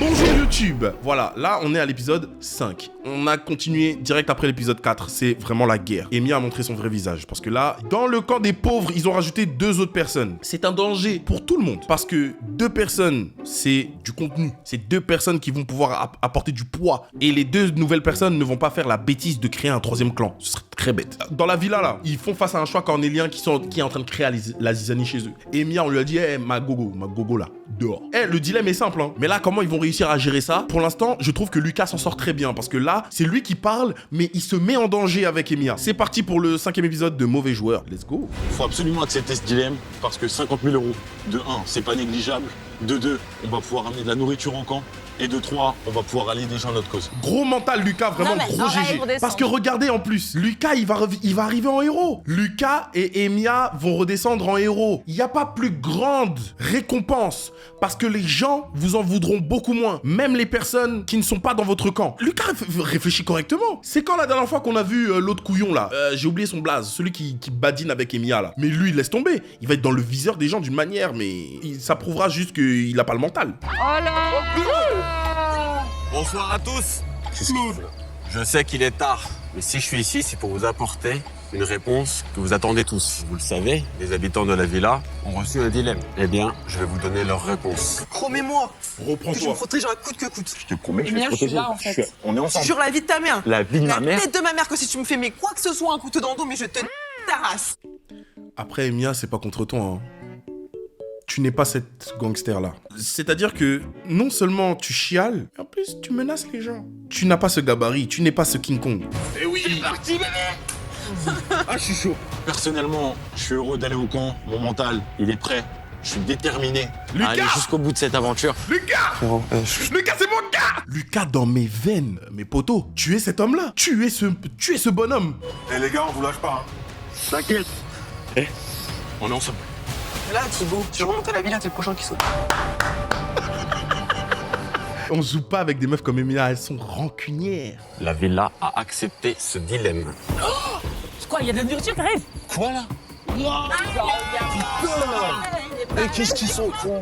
Bonjour YouTube. Voilà, là on est à l'épisode 5. On a continué direct après l'épisode 4. C'est vraiment la guerre. Amy a montré son vrai visage. Parce que là, dans le camp des pauvres, ils ont rajouté 2 autres personnes. C'est un danger pour tout le monde. Parce que 2 personnes, c'est du contenu. C'est 2 personnes qui vont pouvoir apporter du poids. Et les 2 nouvelles personnes ne vont pas faire la bêtise de créer un 3e clan. Ce serait très bête. Dans la villa là, ils font face à un choix cornélien qui est en train de créer la zizanie chez eux. Et Amy, on lui a dit, ma gogo là, dehors. Le dilemme est simple, hein. Mais là, comment ils vont réussir à gérer ça? Pour l'instant, je trouve que Lucas s'en sort très bien. Parce que là, c'est lui qui parle, mais il se met en danger avec Emiya. C'est parti pour le 5e épisode de Mauvais Joueur. Let's go. Faut absolument accepter ce dilemme parce que 50 000 €, de 1, c'est pas négligeable. De 2, on va pouvoir amener de la nourriture en camp. Et de 3, on va pouvoir aller des gens à notre cause. Gros mental, Lucas, vraiment gros GG. Parce que regardez en plus, Lucas, il va arriver en héros. Lucas et Emiya vont redescendre en héros. Il n'y a pas plus grande récompense parce que les gens vous en voudront beaucoup moins. Même les personnes qui ne sont pas dans votre camp. Lucas réfléchit correctement. C'est quand la dernière fois qu'on a vu l'autre couillon là, j'ai oublié son blaze, celui qui badine avec Emiya là. Mais lui, il laisse tomber. Il va être dans le viseur des gens d'une manière, mais ça prouvera juste qu'il n'a pas le mental. Oh là. Bonsoir à tous. Je sais qu'il est tard, mais si je suis ici, c'est pour vous apporter une réponse que vous attendez tous. Vous le savez, les habitants de la villa ont reçu un dilemme. Eh bien, je vais vous donner leur réponse. Promets-moi que je Reprends-toi. me protégerai coûte que coûte. Je te promets, je vais te Je suis protéger. là, en fait. On est ensemble. Sur la vie de ta mère. La vie de ma mère. La tête de ma mère que si tu me fais mais quoi que ce soit un couteau dans le dos, mais je te t'arrasse. Après, Emiya, c'est pas contre toi, hein. Tu n'es pas cette gangster-là. C'est-à-dire que non seulement tu chiales, mais en plus tu menaces les gens. Tu n'as pas ce gabarit, tu n'es pas ce King Kong. Eh oui. C'est parti, bébé. Ah, je suis chaud. Personnellement, je suis heureux d'aller au camp. Mon mental, il est prêt. Je suis déterminé Lucas à aller jusqu'au bout de cette aventure. Lucas Lucas, c'est mon gars Lucas, dans mes veines, mes potos, tu es cet homme-là. Tu es ce bonhomme. Eh les gars, on vous lâche pas. T'inquiète. Eh, on est ensemble. Là, Thibaut, tu remontes à la villa, t'es le prochain qui saute. On joue pas avec des meufs comme Emiya, elles sont rancunières. La villa a accepté ce dilemme. C'est quoi, il y a de la nourriture qui arrive? Quoi là? Et qu'est-ce qu'ils sont cons?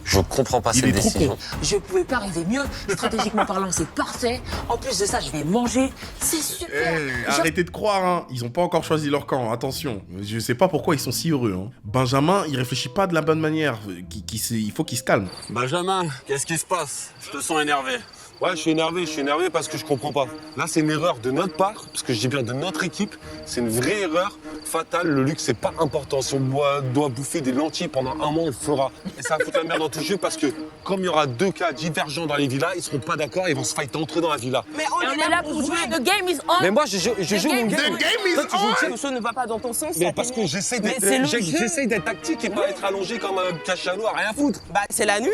Je comprends pas Il cette est trop décision. con. Je pouvais pas arriver mieux. Stratégiquement parlant, c'est parfait. En plus de ça, je vais manger. C'est super. Arrêtez de croire, hein. Ils ont pas encore choisi leur camp, attention. Je sais pas pourquoi ils sont si heureux, hein. Benjamin, il réfléchit pas de la bonne manière. Il faut qu'il se calme. Benjamin, qu'est-ce qui se passe? Je te sens énervé. Ouais, je suis énervé parce que je comprends pas. Là, c'est une erreur de notre part, parce que je dis bien de notre équipe. C'est une vraie erreur fatale. Le luxe, c'est pas important. Si on doit bouffer des lentilles pendant un mois, on le fera. Et ça va foutre la merde dans tout le jeu, parce que comme il y aura 2 cas divergents dans les villas, ils seront pas d'accord et ils vont se fighter entre eux dans la villa. Mais Et on est là pour jouer. The game is on. Mais moi, je joue mon game. The game is Toi, tu joues on. quelque chose ne va pas dans ton sens. Mais ça parce que t'énerve. j'essaie Mais c'est le jeu. d'être tactique et pas être allongé comme un cachalot à rien foutre. Bah, c'est la nuit.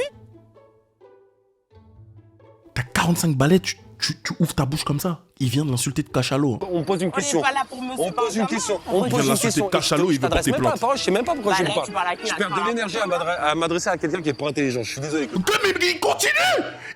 T'as 45 balais, tu ouvres ta bouche comme ça. Il vient de l'insulter de cachalot. Hein. On pose une On question. est pas là pour me On pose une question. On Il pose vient une l'insulter question. de cachalot, il veut t'adresse porter même pas la plainte. parole, je sais même pas pourquoi je Bah, le là, parle. tu parles à qui, là, Je tu perds de parles à l'énergie toi. à m'adresser à quelqu'un qui est pas intelligent. Je suis désolé. Mais il continue!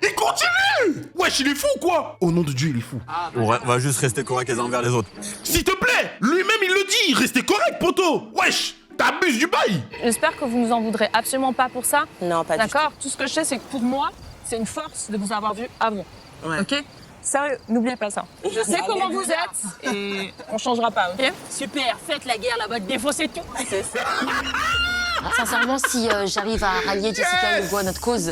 Il continue! Wesh, il est fou ou quoi? Au nom de Dieu, il est fou. On va juste rester correct les uns envers les autres. S'il te plaît! Lui-même, il le dit! Restez correct, poto! Wesh! T'abuses du bail! J'espère que vous nous en voudrez absolument pas pour ça. Non, pas du tout. D'accord? Tout ce que je sais, c'est que pour moi, c'est une force de vous avoir vu avant. Ouais. Ok? Sérieux, n'oubliez pas ça. Je sais comment vous êtes et on changera pas, ok? Super, faites la guerre là-bas, défoncez tout. C'est ça. Sincèrement, si j'arrive à rallier Jessica et Hugo à notre cause,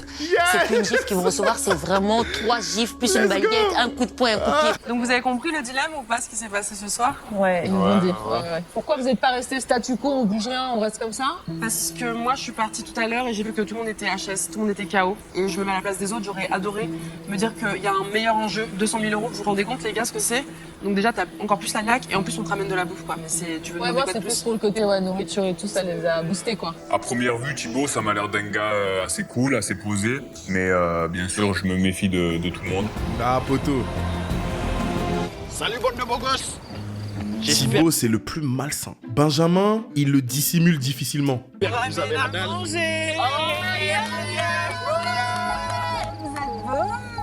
c'est plus une gifle qu'ils vont recevoir, c'est vraiment 3 gifles, plus une baguette, un coup de poing, un coup de pied. Donc vous avez compris le dilemme ou pas, ce qui s'est passé ce soir? Ouais, ils nous ont dit. Ouais. Pourquoi vous n'êtes pas resté statu quo, on bouge rien, on reste comme ça? Parce que moi, je suis partie tout à l'heure et j'ai vu que tout le monde était HS, tout le monde était KO. Et je me mets à la place des autres, j'aurais adoré me dire qu'il y a un meilleur enjeu, 200 000 €. Vous vous rendez compte, les gars, ce que c'est? Donc déjà, t'as encore plus la niaque et en plus, on te ramène de la bouffe, quoi. Mais tu veux Ouais, demander moi, quoi de c'est plus plus? pour le côté nourriture et tout, ça les a boostés, quoi. À première vue, Thibaut, ça m'a l'air d'un gars assez cool, assez posé. Mais bien sûr, je me méfie de tout le monde. Ah, poto. Salut, bande de beaux gosses. Thibaut, c'est le plus malsain. Benjamin, il le dissimule difficilement. Vous avez la dalle.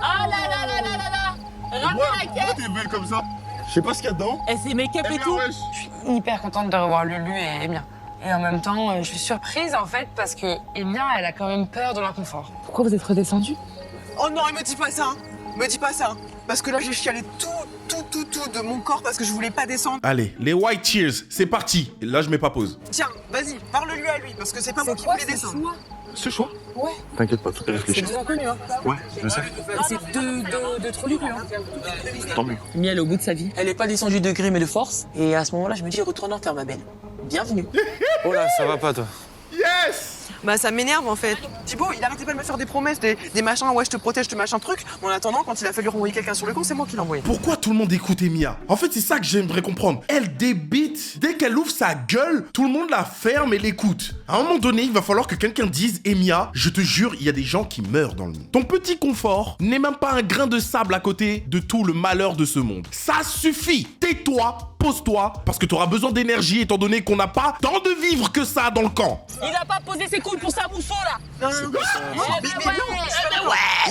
Ah là là là là là là. Ramenez la quête. T'es belle comme ça. Je sais pas ce qu'il y a dedans. Et c'est make-up et tout. Hyper contente de revoir Lulu et Emilia. Et en même temps, je suis surprise en fait parce que Emilia, elle a quand même peur de l'inconfort. Pourquoi vous êtes redescendu? Oh non, il me dit pas ça. Me dis pas ça. Parce que là, j'ai chialé tout de mon corps parce que je voulais pas descendre. Allez, les white cheers, c'est parti. Et là, je mets pas pause. Tiens, vas-y, parle-lui à lui parce que c'est pas moi qui voulais descendre. Ce choix Ouais. T'inquiète pas, tout est C'est réfléchi. des inconnus, hein. Ouais, je sais. C'est deux trop durs, hein. Tant mieux. Mia, elle est au bout de sa vie. Elle est pas descendue de gré, mais de force. Et à ce moment-là, je me dis, retourne en terre, ma belle. Bienvenue. Oh là, ça va pas, toi. Yes! Bah ça m'énerve en fait. Thibaut, il arrêtait pas de me faire des promesses, des machins, ouais je te protège, je te machin truc. Mais en attendant, quand il a fallu renvoyer quelqu'un sur le camp, c'est moi qui l'ai envoyé. Pourquoi tout le monde écoute Emiya? En fait, c'est ça que j'aimerais comprendre. Elle débite. Dès qu'elle ouvre sa gueule, tout le monde la ferme et l'écoute. À un moment donné, il va falloir que quelqu'un dise Emiya, je te jure, il y a des gens qui meurent dans le monde. Ton petit confort n'est même pas un grain de sable à côté de tout le malheur de ce monde. Ça suffit. Tais-toi, pose-toi, parce que tu auras besoin d'énergie étant donné qu'on n'a pas tant de vivre que ça dans le camp. Il a pas posé ses couilles pour sa mousseau, là. Non,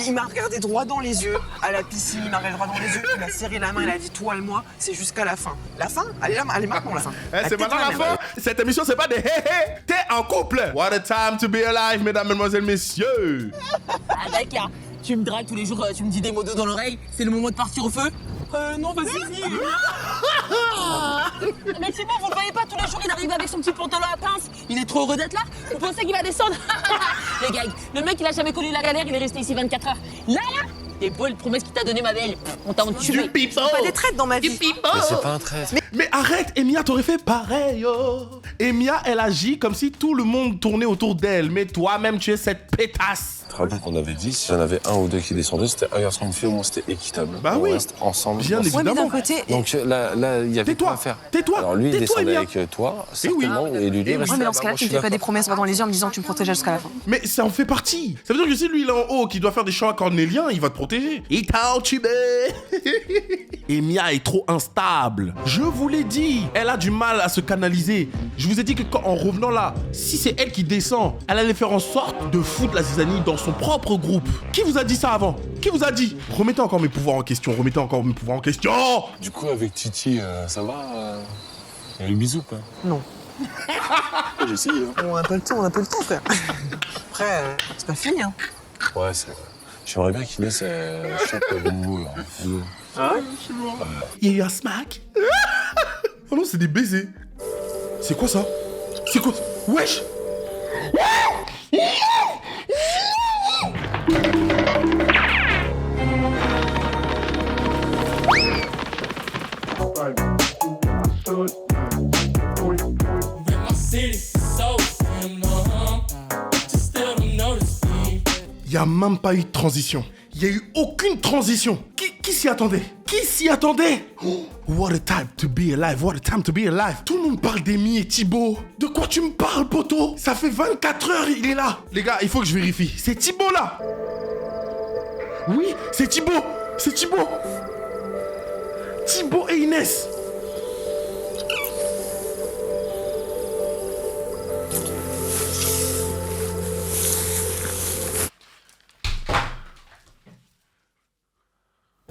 il m'a regardé droit dans les yeux à la piscine, il m'a regardé droit dans les yeux, il m'a serré la main, il a dit toi et moi, c'est jusqu'à la fin. La fin? Elle est maintenant la fin. C'est maintenant la fin. Cette émission, c'est pas des hé-hé. T'es en couple. What a time to be alive, mesdames, mesdemoiselles, messieurs. Ah, d'accord. Tu me dragues tous les jours, tu me dis des mots doux dans l'oreille. C'est le moment de partir au feu. Non, vas-y. Mais Thibaut, vous le voyez pas, tous les jours, il arrive avec son petit pantalon à pince. Il est trop heureux d'être là. Vous pensez qu'il va descendre? Les gars, le mec, il a jamais connu la galère, il est resté ici 24 heures. Là, t'es beau, le promesse qu'il t'a donné, ma belle. On t'a entué. Du pipeau. Pas des traites dans ma vie. Mais c'est pas un trait. Mais arrête, Emiya, t'aurais fait pareil, oh. Emiya, elle agit comme si tout le monde tournait autour d'elle. Mais toi-même, tu es cette pétasse. Tu te rappelles qu'on avait dit, si j'en avais un ou deux qui descendaient, c'était un garçon, une fille, au moins c'était équitable. Bah on oui. reste ensemble. Bien ensemble. évidemment. Ouais, mais d'un côté. Donc là, il y avait quoi Tais-toi, à faire. tais-toi. Alors lui, il tais-toi, descendait Emiya. avec toi, certainement, et lui, Eh oui. restait Ouais, mais dans là-bas. ce cas-là, Moi, tu je me suis fais pas des d'accord. promesses droit dans les yeux en me disant que tu me protégeais jusqu'à la fin. Mais ça en fait partie. Ça veut dire que si lui, il est en haut, qu'il doit faire des chants cornéliens, il va te protéger. Il t'a entubé. Emiya est trop instable. Je vous l'ai dit. Elle a du mal à se canaliser. Je vous ai dit que en revenant là, si c'est elle qui descend, elle allait faire en sorte de foutre la zizanie dans son propre groupe. Qui vous a dit ça avant? Qui vous a dit? Remettez encore mes pouvoirs en question. Remettez encore mes pouvoirs en question. Du coup, avec Titi, ça va Il y a eu le bisou, quoi. Non. J'ai essayé, hein. On a pas le temps, frère. Après, c'est pas fini, hein. Ouais, c'est vrai. J'aimerais bien qu'il laisse chope de nouveau, là. Il y a eu un smack. Oh non, c'est des baisers. C'est quoi ça? C'est quoi ça? Wesh! Il y a même pas eu de transition. Il y a eu aucune transition. Qui s'y attendait? Qui s'y attendait? Oh, what a time to be alive, what a time to be alive. Tout le monde parle d'Emi et Thibaut. De quoi tu me parles, poto? Ça fait 24 heures, il est là. Les gars, il faut que je vérifie. C'est Thibaut, là. Oui, c'est Thibaut. C'est Thibaut. Thibaut et Inès.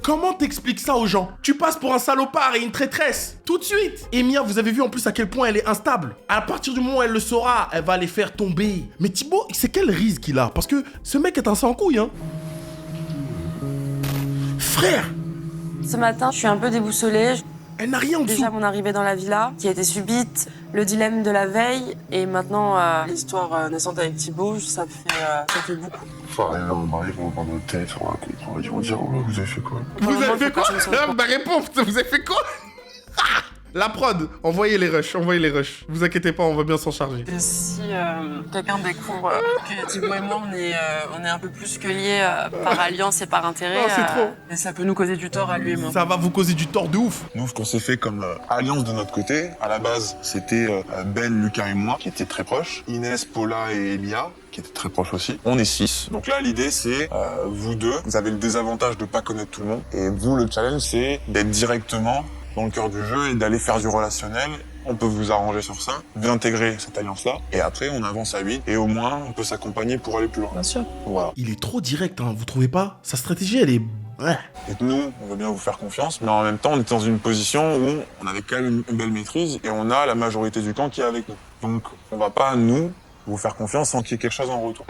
Comment t'expliques ça aux gens? Tu passes pour un salopard et une traîtresse. Tout de suite. Emiya, vous avez vu en plus à quel point elle est instable. À partir du moment où elle le saura, elle va les faire tomber. Mais Thibaut, c'est quelle rise qu'il a? Parce que ce mec est un sans-couille, hein. Frère, Ce matin, je suis un peu déboussolée. elle n'a rien en dessous. Déjà, mon arrivée dans la villa, qui a été subite, le dilemme de la veille, et maintenant, l'histoire naissante avec Thibaut, ça fait beaucoup. Enfin, on va arriver, on va prendre notre tête, on va comprendre, ils vont dire, oh là, vous avez fait quoi? Vous Vraiment, avez fait faut quoi? que je me sente Ma réponse, vous avez fait quoi? La prod, envoyez les rushs, envoyez les rushs. Vous inquiétez pas, on va bien s'en charger. Et si quelqu'un découvre que Thibaut et moi, on est un peu plus que liés par alliance et par intérêt, Oh, c'est trop. et ça peut nous causer du tort à lui et moi. Ça va vous causer du tort de ouf. Nous, ce qu'on s'est fait comme alliance de notre côté, à la base, c'était Ben, Lucas et moi, qui étaient très proches. Inès, Paula et Emiya, qui étaient très proches aussi. On est 6. Donc là, l'idée, c'est vous deux, vous avez le désavantage de pas connaître tout le monde. Et vous, le challenge, c'est d'être directement dans le cœur du jeu et d'aller faire du relationnel. On peut vous arranger sur ça, d'intégrer cette alliance-là. Et après, on avance à 8. Et au moins, on peut s'accompagner pour aller plus loin. Bien sûr. Voilà. Il est trop direct, hein, vous trouvez pas? Sa stratégie, elle est... Ouais. Et nous, on veut bien vous faire confiance, mais en même temps, on est dans une position où on avait quand même une belle maîtrise et on a la majorité du camp qui est avec nous. Donc, on va pas, nous, vous faire confiance sans qu'il y ait quelque chose en retour.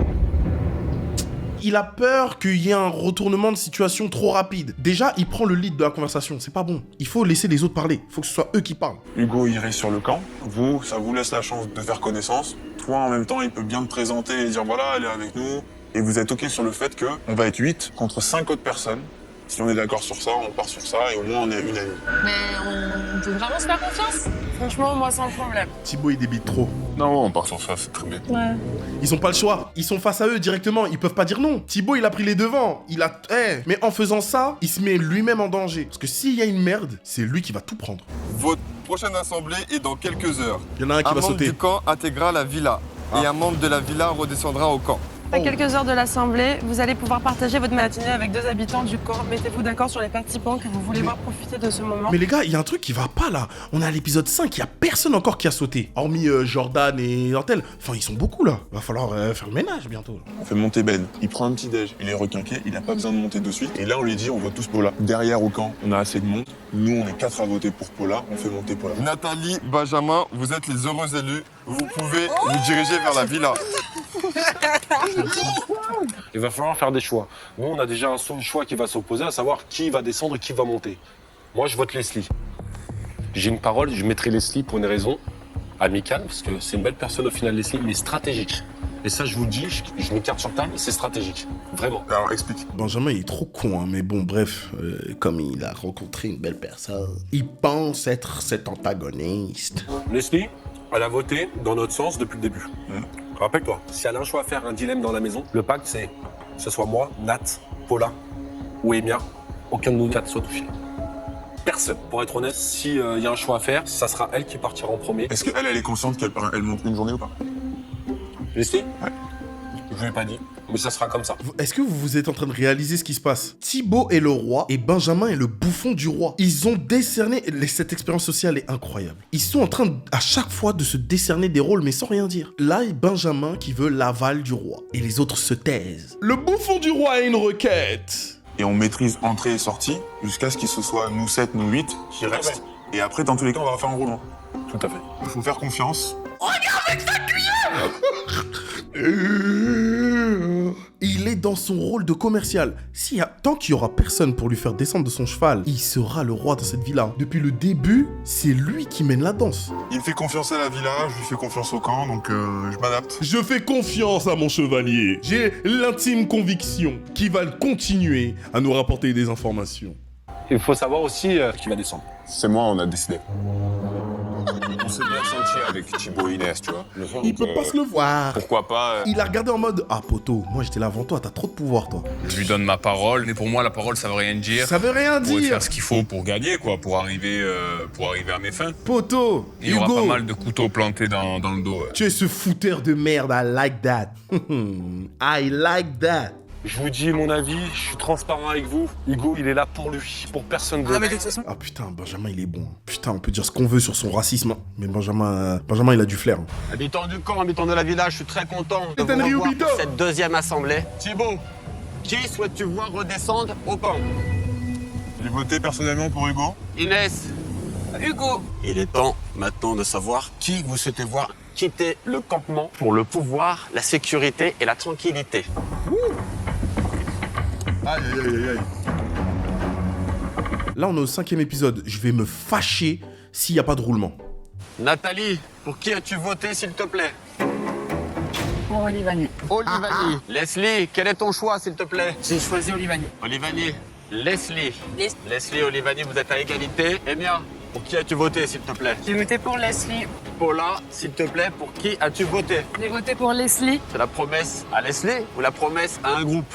Il a peur qu'il y ait un retournement de situation trop rapide. Déjà, il prend le lead de la conversation. C'est pas bon. Il faut laisser les autres parler. Il faut que ce soit eux qui parlent. Hugo, il reste sur le camp. Vous, ça vous laisse la chance de faire connaissance. Toi, en même temps, il peut bien te présenter et dire voilà, elle est avec nous. Et vous êtes OK sur le fait qu'on va être 8 contre 5 autres personnes. Si on est d'accord sur ça, on part sur ça et au moins on est unanime. Mais on peut vraiment se faire confiance? Franchement, moi, sans problème. Thibaut, il débite trop. Non, on part sur ça, c'est très bien. Ouais. Ils ont pas le choix. Ils sont face à eux directement. Ils peuvent pas dire non. Thibaut, il a pris les devants. Il a... Mais en faisant ça, il se met lui-même en danger. Parce que s'il y a une merde, c'est lui qui va tout prendre. Votre prochaine assemblée est dans quelques heures. Il y en a un qui va membre sauter. du camp intégrera la villa. Et un membre de la villa redescendra au camp. À quelques heures de l'assemblée, vous allez pouvoir partager votre matinée avec 2 habitants du camp. Mettez-vous d'accord sur les participants que vous voulez voir profiter de ce moment. Mais les gars, il y a un truc qui va pas là. On est à l'épisode 5, il y a personne encore qui a sauté. Hormis Jordan et Nantel. Enfin, ils sont beaucoup là. Va falloir faire le ménage bientôt. On fait monter Ben. Il prend un petit déj. Il est requinqué. Il a pas besoin de monter de suite. Et là, on lui dit on vote tous Paula. Derrière au camp, on a assez de monde. Nous, on est 4 à voter pour Paula. On fait monter Paula. Nathalie, Benjamin, vous êtes les heureux élus. Vous pouvez vous diriger vers la villa. Il va falloir faire des choix. Nous, on a déjà un seul choix qui va s'opposer, à savoir qui va descendre et qui va monter. Moi, je vote Leslie. J'ai une parole, je mettrai Leslie pour une raison amicale, parce que c'est une belle personne au final, Leslie, mais stratégique. Et ça, je vous le dis, je mets carte sur table, c'est stratégique. Vraiment. Alors, explique. Benjamin, il est trop con, hein, mais bon, bref, comme il a rencontré une belle personne, il pense être cet antagoniste. Leslie, elle a voté dans notre sens depuis le début. Rappelle-toi, si elle a un choix à faire, un dilemme dans la maison, le pacte, c'est que ce soit moi, Nat, Paula ou Emia, aucun de nous 4 soit touché. Personne. Pour être honnête, s'il y a un choix à faire, ça sera elle qui partira en premier. Est-ce qu'elle, elle est consciente qu'elle monte une journée ou pas? Leslie? Ouais. Je l'ai pas dit, mais ça sera comme ça. Est-ce que vous êtes en train de réaliser ce qui se passe? Thibaut est le roi et Benjamin est le bouffon du roi. Ils ont décerné... Cette expérience sociale est incroyable. Ils sont en train, à chaque fois, de se décerner des rôles, mais sans rien dire. Là, il y a Benjamin qui veut l'aval du roi. Et les autres se taisent. Le bouffon du roi a une requête. Et on maîtrise entrée et sortie jusqu'à ce qu'il se soit nous 7, nous 8 qui restent. Et après, dans tous les cas, on va refaire un roulement. Tout à fait. Il faut faire confiance. Regarde avec sa cuillère. Il est dans son rôle de commercial. Tant qu'il y aura personne pour lui faire descendre de son cheval, il sera le roi dans cette villa. Depuis le début, c'est lui qui mène la danse. Il me fait confiance à la villa, je lui fais confiance au camp, donc je m'adapte. Je fais confiance à mon chevalier. J'ai l'intime conviction qu'il va continuer à nous rapporter des informations. Il faut savoir aussi qui va descendre. C'est moi, on a décidé. On s'est bien senti avec Thibaut et Inès, tu vois. Il peut pas se le voir. Pourquoi pas Il a regardé en mode ah poto, moi j'étais là avant toi, t'as trop de pouvoir toi. Je lui donne ma parole, mais pour moi, la parole, ça veut rien dire. Ça veut rien Pour dire. faire ce qu'il faut pour gagner, quoi, pour arriver à mes fins. Poto, Il y aura Hugo, pas mal de couteaux plantés dans le dos. tu es ce fouteur de merde, I like that. I like that. Je vous dis mon avis, je suis transparent avec vous. Hugo, il est là pour lui, pour personne d'autre. Ah putain, Benjamin il est bon. Putain, on peut dire ce qu'on veut sur son racisme. Mais Benjamin il a du flair. Habitant du camp, habitant de la villa, je suis très content de vous Nathan revoir Riubito. pour cette deuxième assemblée. Thibaut, qui souhaites-tu voir redescendre au camp? J'ai voté personnellement pour Hugo. Inès, Hugo. il est temps maintenant de savoir qui vous souhaitez voir quitter le campement pour le pouvoir, la sécurité et la tranquillité. Aïe, aïe, aïe, aïe. Là on est au 5e épisode. Je vais me fâcher s'il n'y a pas de roulement. Nathalie, pour qui as-tu voté s'il te plaît? Pour Olivani. Olivani. Leslie, quel est ton choix s'il te plaît? J'ai choisi Olivani. Olivani. Leslie. Leslie, Olivani, vous êtes à égalité. Emia, pour qui as-tu voté s'il te plaît? J'ai voté pour Leslie. Paula, s'il te plaît, pour qui as-tu voté? J'ai voté pour Leslie. C'est la promesse à Leslie ou la promesse à un groupe?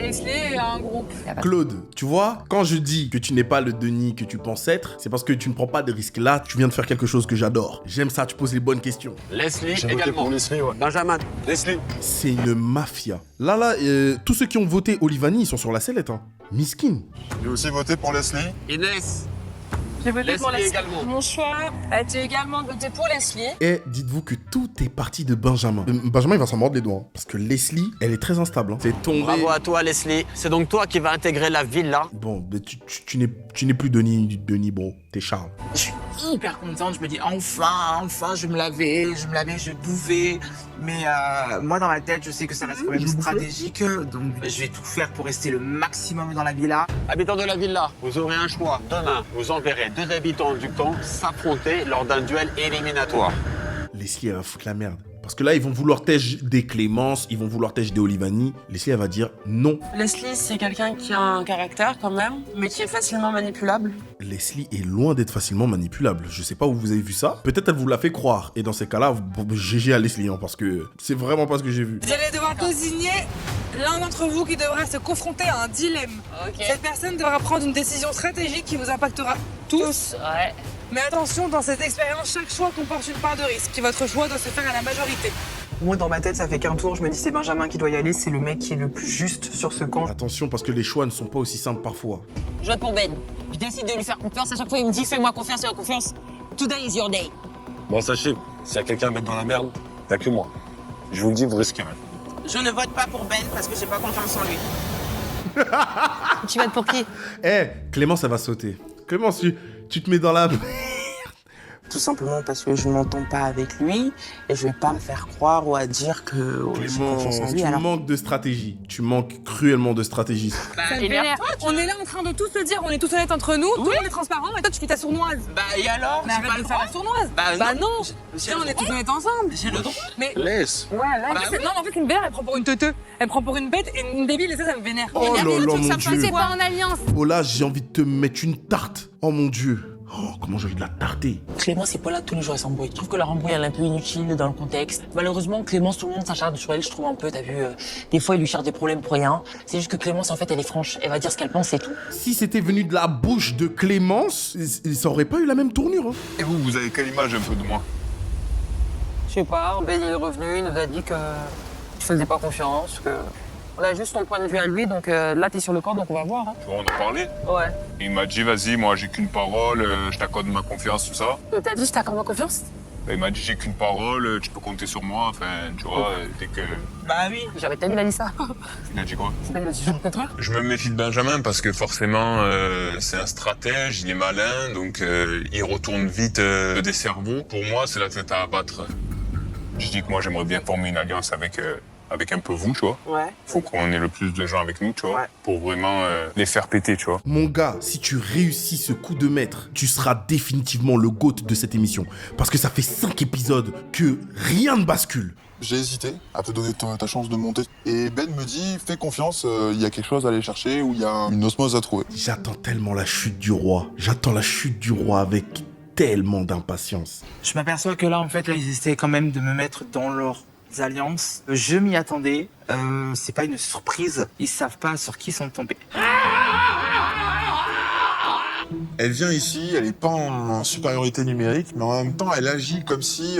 Leslie et un groupe. Claude, tu vois, quand je dis que tu n'es pas le Denis que tu penses être, c'est parce que tu ne prends pas de risques. Là, tu viens de faire quelque chose que j'adore. J'aime ça, tu poses les bonnes questions. Leslie J'ai voté également. pour Leslie, ouais. Benjamin. Leslie. C'est une mafia. Là, tous ceux qui ont voté Olivani, ils sont sur la sellette, hein. Miskin. J'ai aussi voté pour Leslie. Inès. J'ai voté pour Leslie Leslie. également. Mon choix a été également voté pour Leslie. Et dites-vous que tout est parti de Benjamin. Benjamin, il va s'en mordre les doigts. Hein, parce que Leslie, elle est très instable. Hein. C'est tombé. Bravo à toi, Leslie. C'est donc toi qui vas intégrer la villa. Bon, mais tu n'es plus Denis, bro. tes charmes. Je suis hyper contente, je me dis enfin, je me lavais, je buvais. Mais moi, dans ma tête, je sais que ça reste quand même stratégique. Donc, je vais tout faire pour rester le maximum dans la villa. Habitants de la villa, vous aurez un choix. Demain, vous enverrez 2 habitants du camp s'affronter lors d'un duel éliminatoire. Leslie, elle va foutre la merde. Parce que là, ils vont vouloir tèche des Clémence, ils vont vouloir tèche des Olivani. Leslie, elle va dire non. Leslie, c'est quelqu'un qui a un caractère quand même, mais qui est facilement manipulable. Leslie est loin d'être facilement manipulable. Je sais pas où vous avez vu ça. Peut-être elle vous l'a fait croire. Et dans ces cas-là, GG à Leslie, hein, parce que c'est vraiment pas ce que j'ai vu. Vous allez devoir désigner l'un d'entre vous qui devra se confronter à un dilemme. Cette personne devra prendre une décision stratégique qui vous impactera tous. Ouais. Mais attention, dans cette expérience, chaque choix comporte une part de risque. Et votre choix doit se faire à la majorité. Moi, dans ma tête, ça fait qu'un tour. Je me dis, c'est Benjamin qui doit y aller. C'est le mec qui est le plus juste sur ce camp. Attention, parce que les choix ne sont pas aussi simples parfois. Je vote pour Ben. Je décide de lui faire confiance. À chaque fois, il me dit fais-moi confiance, fais-moi confiance. Today is your day. Bon, sachez, s'il y a quelqu'un à mettre dans la merde, y'a que moi. Je vous le dis, vous risquez rien. Je ne vote pas pour Ben parce que j'ai pas confiance en lui. Tu votes pour qui? Clémence, elle va sauter. Clémence, tu te mets dans la... Tout simplement parce que je m'entends pas avec lui et je vais pas me faire croire ou à dire que j'ai confiance en lui. Tu manques de stratégie. Tu manques cruellement de stratégie. Ça me vénère. On est là en train de tous se dire, on est tous honnêtes entre nous, tout le monde est transparent, et toi tu fais ta sournoise. Bah et alors? Mais arrête de faire la sournoise. Bah non. Tiens, on est tous honnêtes ensemble. J'ai le droit. Mais Laisse. ouais, là, non, en fait, une bête, elle prend pour une teuteux. Elle prend pour une bête et une débile, et ça me vénère. Oh là là, mon Dieu. C'est pas en alliance. Oh là, j'ai envie de te mettre une tarte. Oh mon Dieu. Oh, comment j'ai envie de la tarter. Clémence, c'est pas là tous les jours, elle s'embrouille. Je trouve que leur embrouille, elle est un peu inutile dans le contexte. Malheureusement, Clémence, tout le monde s'acharne sur elle, je trouve un peu, t'as vu. Des fois, il lui cherche des problèmes pour rien. C'est juste que Clémence, en fait, elle est franche. Elle va dire ce qu'elle pense et tout. Si c'était venu de la bouche de Clémence, ça aurait pas eu la même tournure. Hein. Et vous avez quelle image un peu de moi? Je sais pas, Ben il est revenu, il nous a dit que tu faisais pas confiance, que... On a juste ton point de vue à lui, donc là, t'es sur le corps, donc on va voir. Hein. Tu vois, on a parlé. Ouais. Il m'a dit, vas-y, moi, j'ai qu'une parole, je t'accorde ma confiance, tout ça. T'as dit, je t'accorde ma confiance? Il m'a dit, j'ai qu'une parole, tu peux compter sur moi, enfin, tu vois, dès que... Bah oui. J'avais tellement il a dit ça. Il a dit quoi? Il a dit, je rencontre toi. Je me méfie de Benjamin parce que forcément, c'est un stratège, il est malin, donc il retourne vite des cerveaux. Pour moi, c'est la tête à abattre. Je dis que moi, j'aimerais bien former une alliance avec un peu vous, tu vois. Ouais. Faut qu'on ait le plus de gens avec nous, tu vois, pour vraiment les faire péter, tu vois. Mon gars, si tu réussis ce coup de maître, tu seras définitivement le GOAT de cette émission. Parce que ça fait 5 épisodes que rien ne bascule. J'ai hésité à te donner ta chance de monter. Et Ben me dit, fais confiance, il y a quelque chose à aller chercher ou il y a une osmose à trouver. J'attends tellement la chute du roi. J'attends la chute du roi avec tellement d'impatience. Je m'aperçois que là, en fait, là, ils essaient quand même de me mettre dans leurs alliances. Je m'y attendais. C'est pas une surprise. Ils savent pas sur qui ils sont tombés. Elle vient ici, elle est pas en supériorité numérique, mais en même temps, elle agit comme si...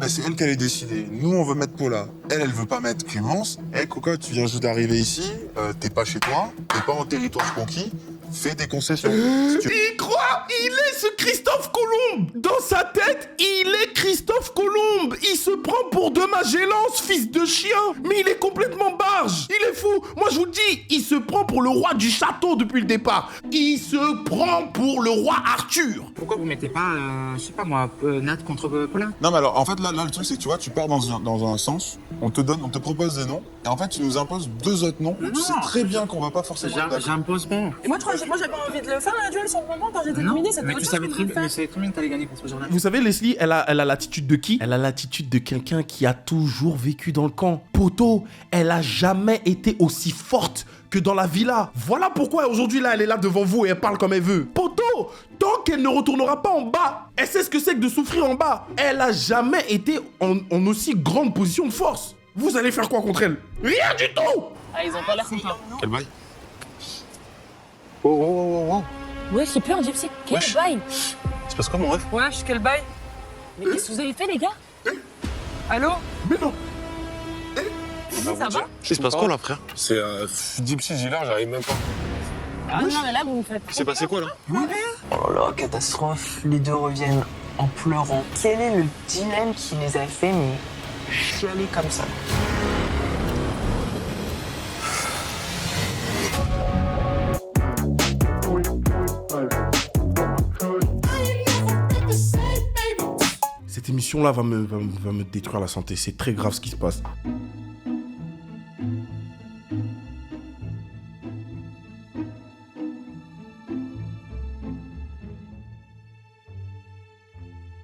c'est elle qui allait décider. Nous, on veut mettre Paula. Elle veut pas mettre Clémence. Cocotte, tu viens juste d'arriver ici, t'es pas chez toi, t'es pas en territoire conquis, fais des concessions. Il croit, il est ce Christophe Colomb. Dans sa tête, il est Christophe Colomb. Il se prend pour de Magellance, fils de chien. Mais il est complètement barge. Il est fou. Moi, je vous le dis, il se prend pour le roi du château depuis le départ. Il se prend pour le roi Arthur. Pourquoi vous mettez pas, je sais pas moi, Nat contre Paula? Non, mais alors, en fait, là, le truc, c'est que tu vois, tu pars dans un sens, on te propose des noms, et en fait, tu nous imposes 2 autres noms. Tu sais très bien qu'on va pas forcément... J'impose pas. Et moi, j'avais envie de le faire, le duel, sur le moment, quand j'étais éliminée, c'était mais autre tu chose savais que très de bien, faire. mais c'est combien que t'allais gagner pour ce genre-là? Vous savez, Leslie, elle a l'attitude de qui? Elle a l'attitude de quelqu'un qui a toujours vécu dans le camp. Poto, elle a jamais été aussi forte que dans la villa. Voilà pourquoi aujourd'hui, là, elle est là devant vous et elle parle comme elle veut. Poto, tant qu'elle ne retournera pas en bas, elle sait ce que c'est que de souffrir en bas. Elle a jamais été en aussi grande position de force. Vous allez faire quoi contre elle? Rien du tout. Ah, ils ont pas l'air sympas. Quel bail? Oh. Ouais, j'ai peur, Gypsy. Quel Wesh. bail. C'est parce quoi, mon ref? Wesh, quel bail. Mais qu'est-ce que vous avez fait, les gars? Allô? Mais non. Ça va? Il se passe quoi, là, frère? C'est Gypsy Gillard, j'arrive même pas. Ah non, mais là, vous me faites... C'est passé quoi, là? Oh là là, catastrophe. Les deux reviennent en pleurant. Quel est le dilemme qui les a fait chialer comme ça? émission là va me détruire la santé. C'est très grave ce qui se passe.